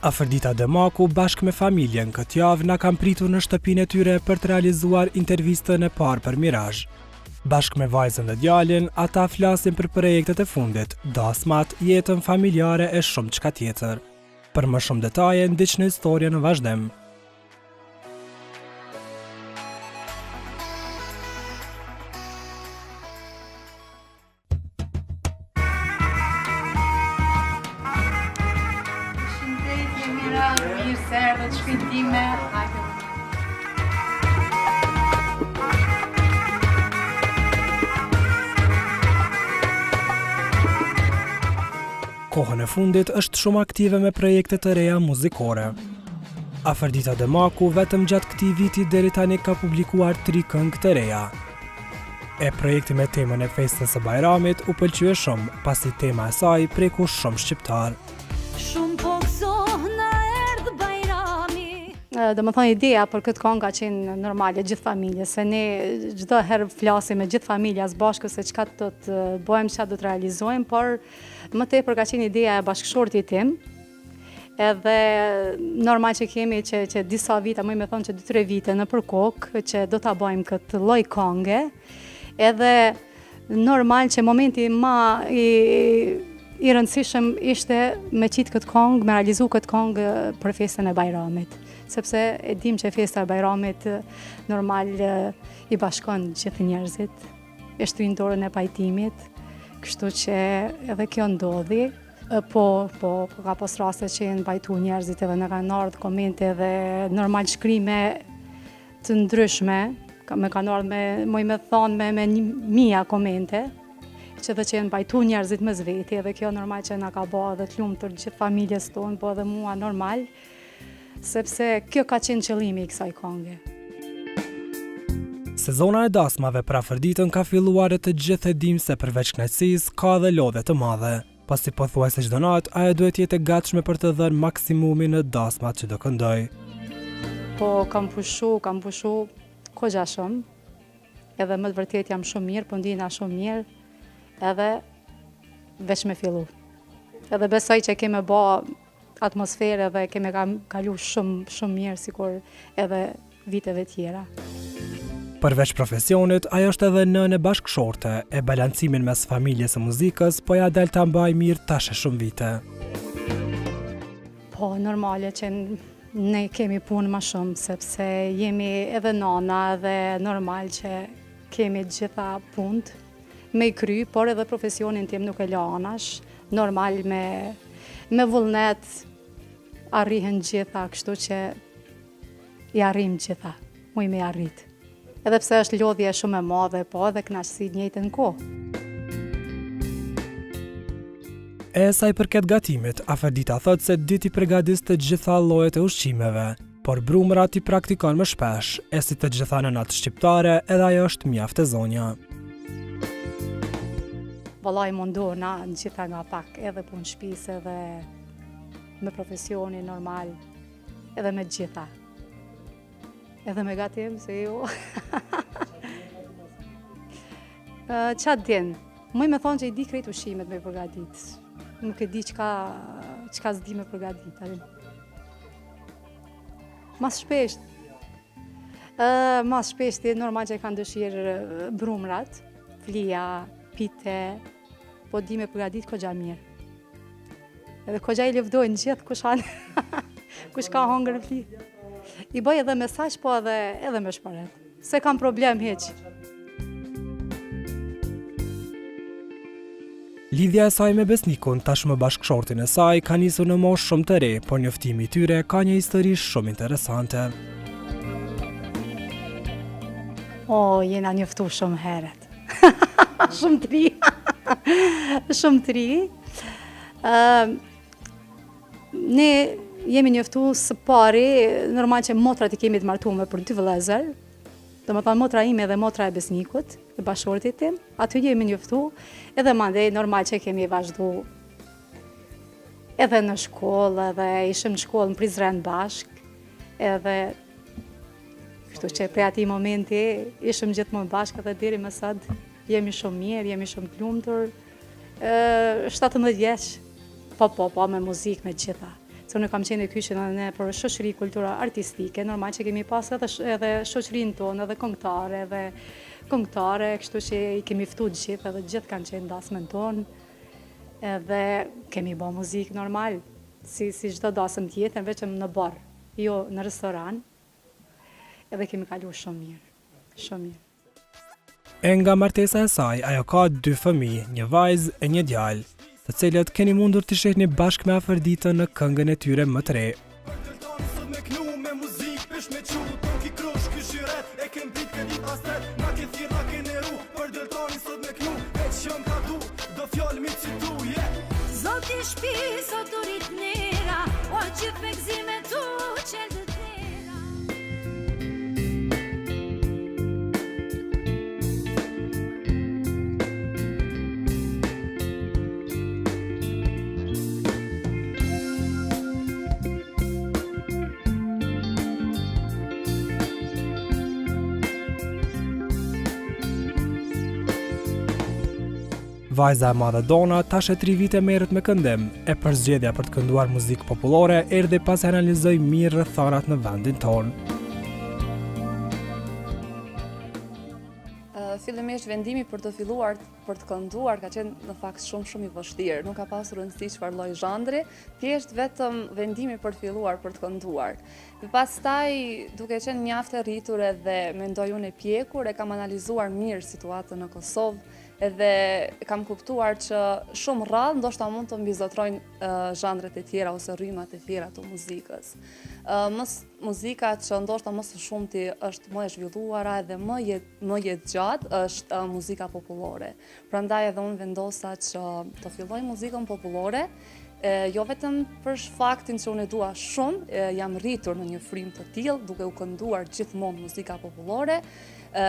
Afërdita Demaku bashkë me familjen këtë javë na kanë pritur në shtëpinë e tyre për të realizuar intervistën e parë për Mirazh. Bashkë me vajzën dhe djalin, ata flasin për projektet e fundit, dasmat, jetën familjare e shumë çka tjetër. Për më shumë detaje, ndiqni historinë në vazhdim. Mirë se erdhët shtëpinë time. Kohën e fundit është shumë aktive me projekte të reja muzikore. Afërdita Demaku vetëm gjatë këtij viti deri tani ka publikuar 3 këngë të reja. E projekti me temën e festës së Bajramit u pëlqye shumë, pasi tema e saj preku shumë shqiptar. Do më thonë, ideja për këtë këngë ka qenë normale gjithë familjes, se ne çdo herë flasim me gjithë familja së bashku se çka do të bëjmë, çka do të realizojmë, por më tepër ka qenë ideja e bashkëshortit tim. Edhe normal që kemi që disa vite, më me thonë që 2-3 vite në përkok, që do ta bëjmë këtë lloj kënge. Edhe normal që momenti më i rëndësishëm ishte me qitë këtë këngë, me realizu këtë këngë për festën e Bajramit. Sepse e dim që festa e Bajramit normal i bashkon gjithë njerëzit, e shtrin dorën e pajtimit, kështu që edhe kjo ndodhi. Po ka pas raste që janë bajtu njerëzit edhe në kanë ardhur komente dhe normal shkrime të ndryshme, me kanë ardhur me thonë me 1000 komente, që dhe që janë bajtu njerëzit mes veti, edhe kjo normal që na ka bë edhe të lumtur gjithë familjes tonë, po edhe mua normal, sepse kjo ka qenë qëllimi i kësaj kënge. Sezona e dasmave për Afërditën ka filluar e të gjithë e dim se përveç kënaqësisë ka edhe lodhe të madhe. Pasi pothuajse çdo natë ajo duhet jetë e gatshme për të dhënë maksimumin në dasmat që do këndoj. Po kam pushu kogja shumë, edhe më të vërtet jam shumë mirë, po ndihna shumë mirë, edhe veç me fillu. Edhe besoj që keme bë atmosferë dhe keme kalu shumë mirë, sikur edhe viteve tjera. Përveç profesionit, ajo është edhe nënë e bashkëshorte, e balancimin mes familjes e muzikës, po ja del ta mbaj mirë tash e shumë vite. Po, normale që ne kemi punë më shumë, sepse jemi edhe nana dhe normal që kemi gjitha punët me i kry, por edhe profesionin tim nuk e la anash, normal me vullnet arrihen gjitha, kështu që i arrim gjitha, muj me arrit. Edhe pse është lodhje shumë e madhe, po edhe kënaqësi njëjtën kohë. E sa i përket gatimit, Afërdita thotë se diti përgatis të gjitha llojet e ushqimeve, por brumrat i praktikon më shpesh, e si të gjitha nënat shqiptare, edhe ajo është mjaft e zonja. Vallai mundohna gjitha nga pak, edhe punë shtëpis, edhe me profesionin normal, edhe me gjitha. Edhe me gatim, se ju. Qa din? Muj me thonë që i di krejt ushqimet me përgadit. Nuk e di qka s'di me përgadit. Mas shpesht, normal që i kanë dëshirë brumrat, flia, pite, po di me përgadit kogja mirë. Edhe kogja i lëvdojnë gjithë kush ka hongër fli. I bëj edhe mesazh, po edhe me shparet. Se kam problem heq. Lidhja e saj me besnikun, tashmë bashkëshortin e saj, ka nisur në moshë shumë të re, por njoftimi i tyre ka një histori shumë interesante. Jena njoftu shumë heret. Shumë të ri. Shumë të ri. Ne jemi njoftu së pari, normal që motrat i kemi të martume për 2 vëllezër, do më thonë motra ime dhe motra e besnikut, e bashkëshortit tim, aty jemi njoftu, edhe mandej normal që kemi vazhdu edhe në shkollë, edhe ishim në shkollë në Prizren bashk, edhe kështu që prej ati momenti ishim gjithmonë bashk, edhe deri më sot jemi shumë mirë, jemi shumë të lumtur, 17 vjeç, po, me muzikë, me gjitha. se unë kam qenë e kyçin edhe për shoqëri kultura artistike, normal që kemi pas edhe shoqërinë tonë, edhe këngëtare, kështu që i kemi ftu gjithë, edhe gjithë kanë qenë dasmën tonë, edhe kemi bë muzikë normal, si çdo dasëm tjetër, vetëm në bar, jo në restoran, edhe kemi kaluar shumë mirë, shumë mirë. E nga martesa e saj, ajo ka 2 fëmijë, një vajzë e një djalë, të cilët keni mundur të shihni bashkë me Afërditën në këngën e tyre më të re. Zoti shpis o durit nera, o që pekzime tu qelë të tera. Vajza e madhe Dona tash e 3 vite merret me këndim, e për zgjedhja për të kënduar muzikë popullore erdhi pas e analizoi mirë rrethanat në vendin tonë. Fillimisht vendimi për të filluar për të kënduar ka qenë në fakt shumë i vështirë. Nuk ka pasur rëndësi çfarë lloj zhandri, thjesht vetëm vendimi për të filluar për të kënduar. Dhe pastaj, duke qenë mjaft e rritur edhe mendoj unë e pjekur, e kam analizuar mirë situatën në Kosovë, edhe kam kuptuar që shumë rrallë ndoshta mund të mbizotrojnë zhandret e tjera ose rrymat e tjera të muzikës. Muzika që ndoshta më së shumti është më e zhvilluara edhe më e gjatë është muzika popullore. Prandaj edhe unë vendosa që të filloj muzikën popullore, jo vetëm për faktin që unë e dua shumë, jam rritur në një frymë të tillë duke u kënduar gjithmonë muzika popullore.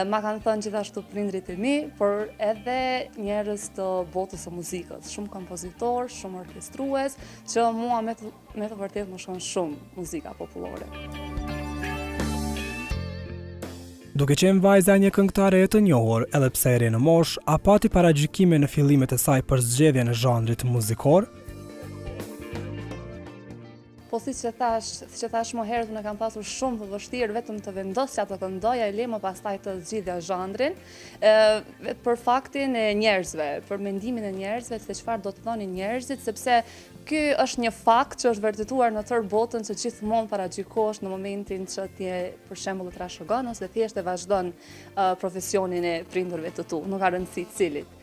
Ma kanë thënë gjithashtu prindrit e mi, por edhe njerëz të botës së muzikës, shumë kompozitor, shumë orkestrues, që mua me të vërtet më shkon shumë muzika popullore. Duke qenë vajza një këngëtare e të njohur, edhe pse e re në moshë, a pati paragjykime në fillimet e saj për zgjedhjen e zhandrit muzikor? Po siç e thash më herët, unë kam pasur shumë të vështirë vetëm të vendosja të këndoja e më pastaj të zgjidhja zhandrin, për faktin e njerëzve, për mendimin e njerëzve, se çfarë do të thonin njerëzit, sepse ky është një fakt që është vërtetuar në tërë botën, që gjithmonë paragjykohesh në momentin që ti për shembull të trashëgon ose thjesht e vazhdon profesionin e prindërve të tu, nuk ka rëndësi cilit.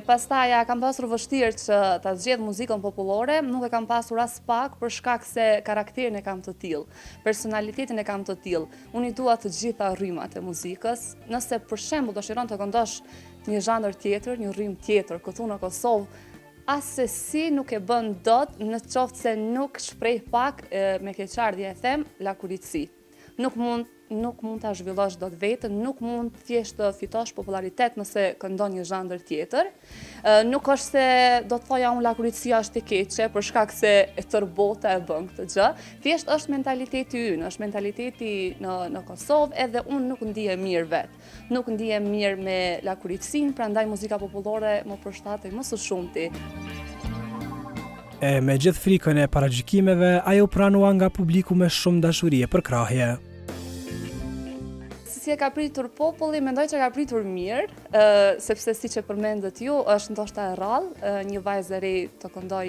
Pastaj kam pasur vështirë që ta zgjedh muzikën popullore, nuk e kam pasur as pak për shkak se karakterin e kam të tillë, personalitetin e kam të tillë. Unë i dua të gjitha rrymat e muzikës. Nëse për shembull dëshiron të këndosh një zhandër tjetër, një rrym tjetër këtu në Kosovë, asesi nuk e bën dot në qoftë se nuk shpreh pak me keqardhje e them lakuritsi. Nuk mund ta zhvillosh dot vetën, nuk mund thjesht të fitosh popularitet nëse këndon një zhandër tjetër. Nuk është se do të thoja unë lakuritësia është e keqe për shkak se e tërë bota e bën këtë gjë. Thjesht është mentaliteti ynë, është mentaliteti në Kosovë, edhe unë nuk ndihem mirë vet. Nuk ndihem mirë me lakuritësinë, prandaj muzika popullore më përshtatej më së shumti. E me gjithë frikën e paragjykimeve, ajo pranua nga publiku me shumë dashuri e përkrahje. Si e ka pritur populli, mendoj që ka pritur mirë, sepse siç e përmendët ju, është ndoshta e rrallë një vajzë e re të këndoj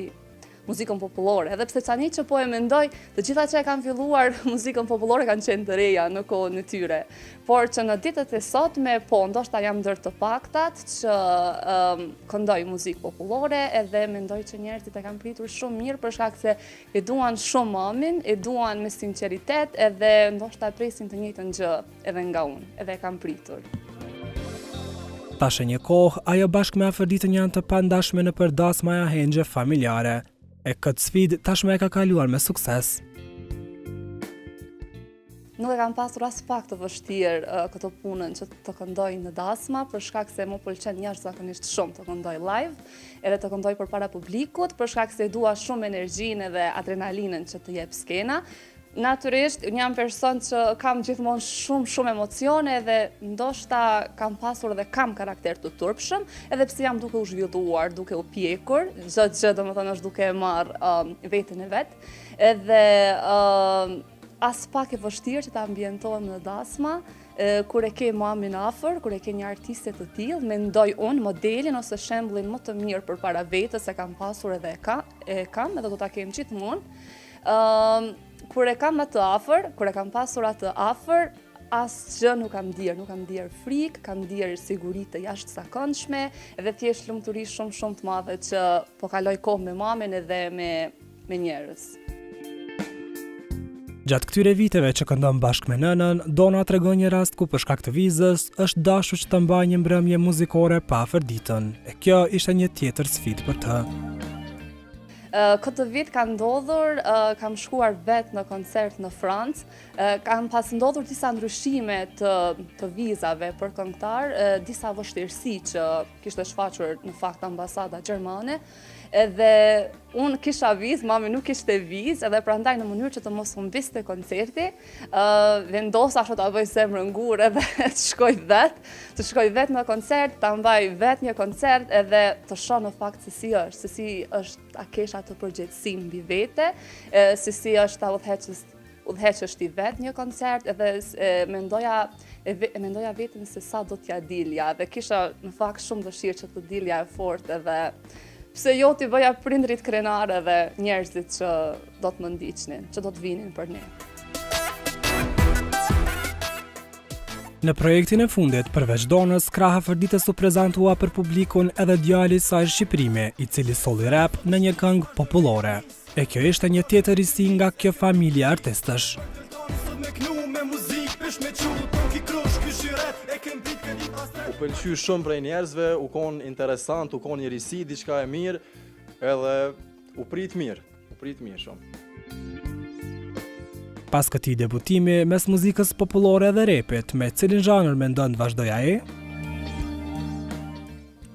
muzikën popullore, edhe pse tani që po e mendoj, të gjitha që e kanë filluar muzikën popullore kanë qenë të reja në kohën e tyre. Por që në ditët e sotme, po, ndoshta jam ndër të paktat që këndoj muzikë popullore, edhe mendoj që njerëzit e kanë pritur shumë mirë për shkak se e duan shumë mamin, e duan me sinqeritet, edhe ndoshta e presin të njëjtën gjë edhe nga unë, edhe e kanë pritur. Tash e një kohë, ajo bashkë me Afërditën janë të pandashme në përdasma e ahengje familjare. E këtë sfidë tashmë e ka kaluar me sukses. Nuk e kam pasur as pak të vështirë këtë punën që të këndoj në dasma, për shkak se më pëlqen jashtëzakonisht shumë të këndoj live, edhe të këndoj përpara publikut, për shkak se dua shumë energjinë dhe adrenalinën që të jep skena. Natyrisht, unë jam person që kam gjithmonë shumë emocione dhe ndoshta kam pasur dhe kam karakter të turpshëm, edhe pse jam duke u zhvilluar, duke u pjekur, çdo gjë domethënë është duke e marr veten e vet. Edhe as pak e vështirë që ta ambientohem në dasma, kur e ke mamin afër, kur e ke një artiste të tillë, mendoj unë modelin ose shembullin më të mirë përpara vetes e kam pasur edhe e kam edhe do ta kem gjithmonë. Kur e kam atë afër, kur e kam pasur atë afër, asgjë nuk kam ndier frikë, kam ndier siguri të jashtëzakonshme, edhe thjesht lumturi shumë të madhe që po kaloj kohë me mamin edhe me njerëz. Gjatë këtyre viteve që këndon bashkë me nënën, Dona tregon një rast ku për shkak të vizës është dashur që të mbajë një mbrëmje muzikore pa afërditën, e kjo ishte një tjetër sfidë për të. Këtë vit ka ndodhur, kam shkuar vetë në koncert në Francë, kam pas ndodhur disa ndryshime të vizave për këngëtar, disa vështirësi që kishte shfaqur në fakt ambasada gjermane, edhe unë kisha vizë, mami nuk kishte vizë, edhe prandaj në mënyrë që të mos humbiste koncerti, vendosa ashtu ta bëj zemrën ngurë edhe të shkoj vetë në koncert, ta mbaj vetë një koncert edhe të shoh në fakt se si është a kesh atë përgjegjësi mbi vete, se si është ta udhëheqësh ti vetë një koncert, edhe mendoja veten se sa do t'ja dilja, dhe kisha në fakt shumë dëshirë që të dilja e fortë edhe pse jo t'i bëja prindrit krenare dhe njerëzit që do të më ndiqnin, që do të vinin për ne. Në projektin e fundit, përveç Donës, kraha afërditës u prezantua për publikun edhe djali i saj shqiprime, i cili solli rap në një këngë popullore. E kjo ishte një tjetër risi nga kjo familje artistësh. U pëlqy shumë prej njerëzve, u kon interesant, u kon një risi, diçka e mirë, edhe u prit mirë shumë. Pas këtij debutimi mes muzikës popullore dhe repit, me cilin zhanër mendon të vazhdoj ai?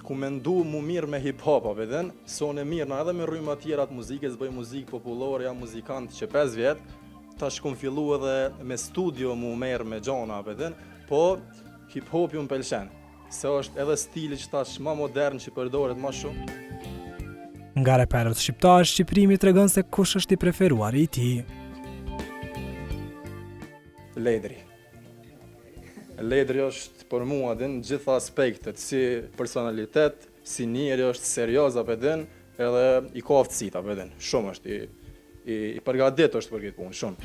Ku mendu mu mirë me hip-hop, veden, son e mirë, na edhe me rrymë tjera të muzikës, bëj muzikë popullore, jam muzikant që 5 vjet, tash kom fillu edhe me studio mu merë me gjana, veden, po hip-hopi më pëlqen, se është edhe stili që tash ma modern që përdoret ma shumë. Nga reperët shqiptar, Shqiprimi tregon se kush është i preferuari i tij. Ledri. Ledri është për mua në gjitha aspektet, si personalitet, si njeri është serioz apedin, edhe i ka aftësit apedin, shumë është i përgatit është për këtë punë, shumë.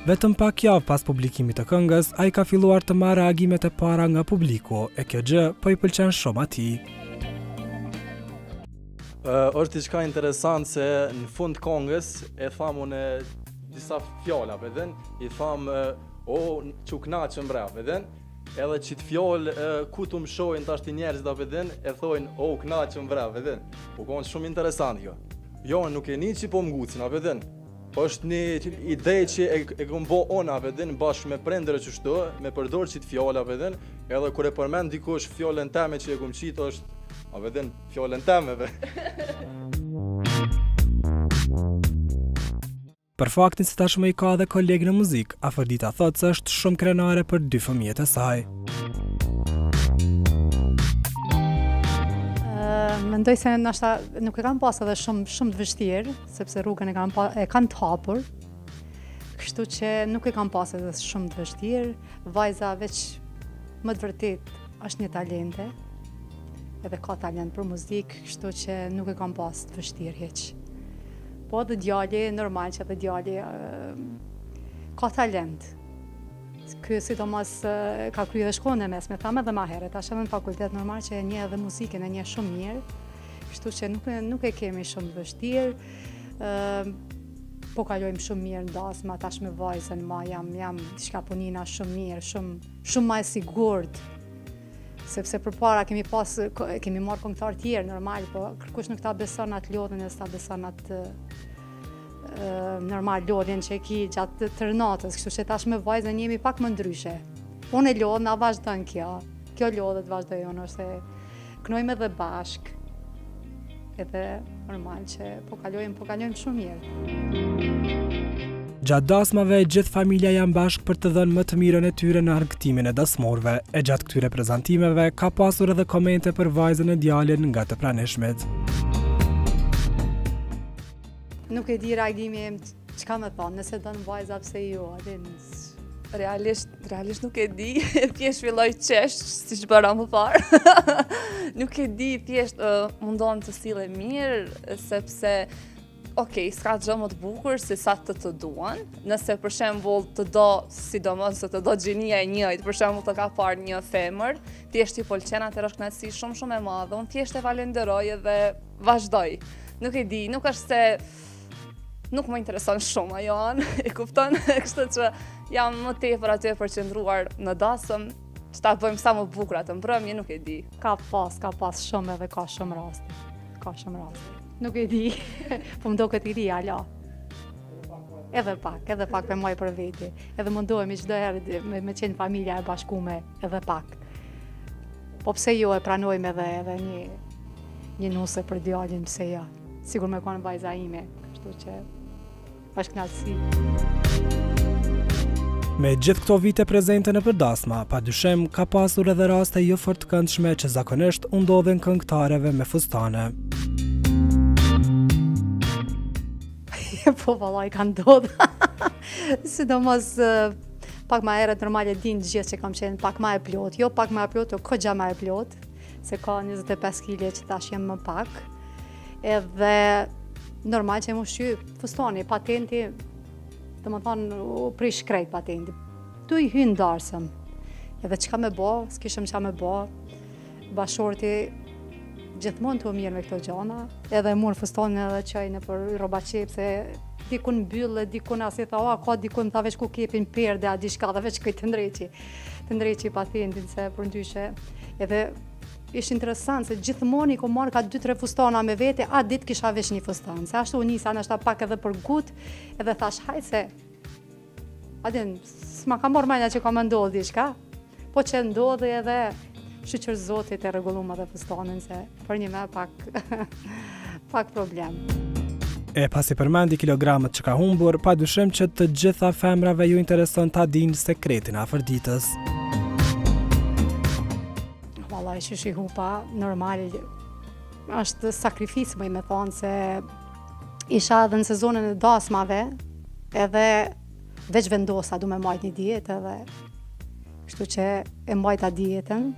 Vetëm pak javë pas publikimit të këngës, ai ka filluar të marrë reagimet e para nga publiku, e kjo gjë po i pëlqen shumë atij. Është diçka interesant se në fund këngës e tham unë disa fjalla, veden, i tham o që knaqëm bre, veden, edhe që të fjallë ku të më shojnë tash të njerëzit, veden, e thojnë o knaqëm bre, veden. Po konë shumë interesant kjo. Jo, nuk e një që po më gucin, veden. është një ide që e kom bo ona, veden, bashkë me prendere që shto, me përdor që të fjalla, veden, edhe kur e përmend dikush fjallën teme që e kom qitë është, veden, fjallën temeve. Për faktin se tashmë i ka dhe kolegë në muzikë, Afërdita thotë se është shumë krenare për 2 fëmijët e saj. Mendoj se ndoshta nuk e kam pas edhe shumë të vështirë, sepse rrugën e kanë të hapur. Kështu që nuk e kam pas edhe shumë të vështirë. Vajza veç më të vërtet është një talente, edhe ka talent për muzikë, kështu që nuk e kam pas të vështirë hiç. Po dhe djali, normal që edhe djali ka talent. Ky sidomos ka kryer dhe shkollën e mesme, thamë edhe më herët, tash edhe në fakultet normal që e njeh edhe muzikën, e njeh shumë mirë. Kështu që nuk e kemi shumë të vështirë. Po kalojmë shumë mirë në dasma, tash me vajzën ma jam diçka punina shumë mirë, shumë më e sigurt. Sepse përpara kemi marrë këngëtar tjerë normal, po kërkush nuk ta beson atë lodhjen e s'ta beson atë normal lodhjen që e ki gjatë të natës, kështu që tash me vajzën jemi pak më ndryshe. Unë e lodh, na vazhdon kjo lodhet vazhdojnë, ose knojmë edhe bashk, edhe normal që po kalojmë shumë mirë. Gjatë dasmave, gjithë familja janë bashkë për të dhënë më të mirën e tyre në argëtimin e dasmorëve, e gjatë këtyre prezantimeve ka pasur edhe komente për vajzën e djalin nga të pranishmit. Nuk e di reagimi im çka më thonë, nëse don vajza pse jo, Realisht nuk e di, thjesht filloj qesh, si që bëra më parë. Nuk e di, thjesht mundon të sille mirë, sepse s'ka gjë më të bukur se sa të duan. Nëse për shembull të do, sidomos se të do gjinia e njëjtë, për shembull të ka parë një femër, thjesht i pëlqen, atëherë është kënaqësi shumë e madhe. Unë thjesht e falenderoj dhe vazhdoj. Nuk e di, nuk është se nuk më intereson shumë ajo anë, e kupton, kështu që jam më tepër aty e përqendruar në dasëm, që ta bëjmë sa më bukur atë mbrëmje, nuk e di. Ka pas shumë edhe ka shumë raste. Nuk e di, po më do këtë i ri, ala. Edhe pak me moj për veti. Edhe mundohemi çdo herë me qenë familja e bashkume, edhe pak. Po pse jo e pranojmë edhe një nuse për djalin, pse jo. Sigur me konë vajza ime, kështu që është kënaqësi. Me gjithë këto vite prezente në përdasma, padyshim ka pasur edhe raste jo fort të këndshme që zakonisht u ndodhin këngëtareve me fustane. Po vallai ka ndodhur. Sidomos pak ma herët normal e din gjithë që kam qenë pak ma e plot, jo pak ma e plot, o kogja ma e plot, se ka 25 kg që tash jem më pak. Edhe normal që mu shqy fustani, patenti, dhe më thonë u prish krejt patenti. Tu i hynë darsëm, edhe qka me bo, s'kishëm qa me bo, bashorti gjithmonë të mirë me këto gjana, edhe mund fustonin edhe qajnë për roba qep, se dikun mbyllë, dikun asi tha, ka dikun tha veç ku kepin perde, a di shka, dhe veç këj të ndreqi patentin, se për ndyshe. Edhe ishtë interesant, se gjithmonë i ko marrë ka 2-3 fustana me vete, a dit kisha veç një fustan, se ashtu u nisa nështë pak edhe për gut, edhe thash, hajt se, adin, s'ma ka marrë majna që ka më ndodhi shka, po që ndodhi edhe, shqyqër zotit e regullumë dhe fustanin, se për një me pak problem. E pasi përmendi kilogramët që ka humbur, padyshim që të gjitha femrave ju intereson ta dinë sekretin afër ditës. Vallai që i hupa, normal, është sakrifis më i me thonë, se isha edhe në sezonën e dasmave, edhe veç vendosa du me majt një dietë, edhe kështu që e majta dietën,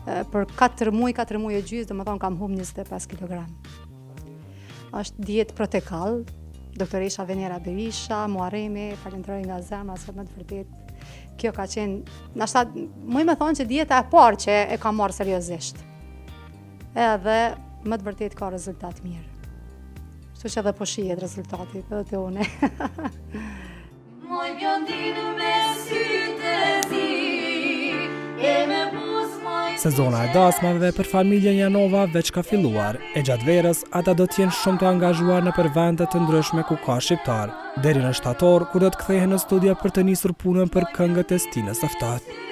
për 4 muaj e gjysmë, dhe më thonë kam humb 25 kg. Është dietë protekall, doktoresha Venera Berisha, Muaremi, falenderoj nga zemra se më të vërtet. Kjo ka qenë, nashta, muj me thonë që dieta e parë që e kam marrë seriozisht. Edhe më të vërtet ka rezultat mirë. Kështu që edhe po shihet rezultati edhe te une. Moj bjondinë me sytë e zi, e me buz moj. Sezona e dasmave për familjen Janova veç ka filluar, e gjatë verës ata do t'jenë shumë të angazhuar në për vende të ndryshme ku ka shqiptar, deri në shtator kur do të kthehen në studio për të nisur punën për këngët e Stinës së Ftohtë.